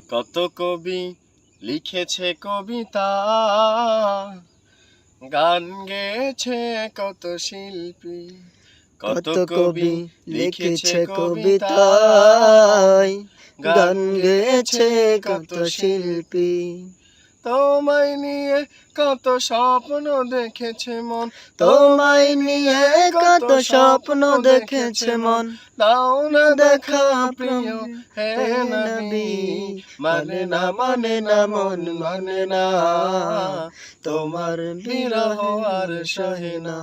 কত কবি লিখেছে কবিতা, গান গেয়েছে কত শিল্পী। কত কবি লিখেছে কবিতায়, গান গেয়েছে কত শিল্পী। তোমায় নিয়ে কত স্বপ্ন দেখেছে মন, তোমায় নিয়ে কত স্বপ্ন দেখেছে মন। দাও না দেখা প্রিয় হে নবী, মানে না মানে না মন মানে না, তোমার বিরহ আর সহে না।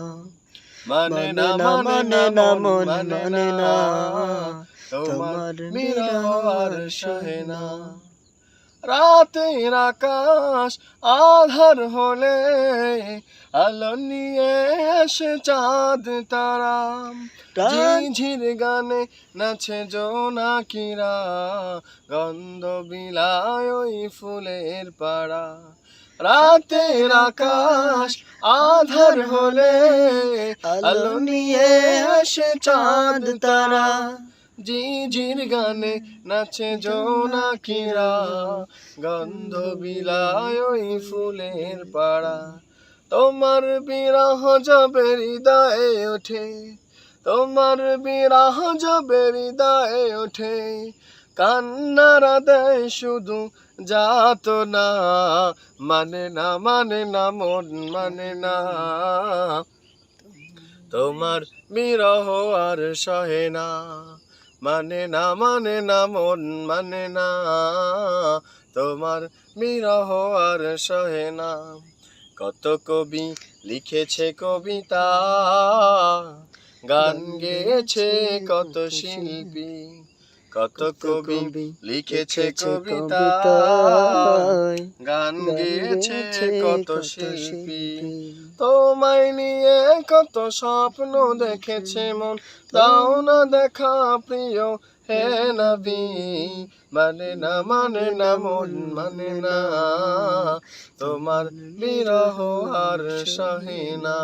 মানে না মানে না মন মানে না, তোমার বিরহ আর সহে না। রাতের আকাশ আধার হলে আলো নিয়ে আসে চাঁদ তারা, ঝিঝির গানে নাচে জোনাকিরা, গন্ধ বিলায় ওই ফুলের পাড়া। রাতের আকাশ আধার হলে আলো নিয়ে আসে চাঁদ তারা, ঝিঝির গানে নাচে জোনাকিরা, গন্ধ বিলায় ওই ফুলের পাড়া। তোমার বিরহ যবে হৃদয়ে ওঠে, তোমার বিরহ যবে হৃদয়ে ওঠে, কান্নারা দেয় শুধু যাতনা। মানে না মানে না মন মানে না, তোমার বিরহ আর সহে না। মানে না মানে না মন মানে না, তোমার বিরহ আর সহে না। কত কবি লিখেছে কবিতা, গান গেয়েছে কত শিল্পী। কত কবি লিখেছে কবিতা, গান গেয়েছে কত শিল্পী। তোমায় নিয়ে কত স্বপ্ন দেখেছে মন, দাও না দেখা প্রিয় হে নবী, মানে না মানে না মন মানে না, তোমার বিরহ আর সহে না।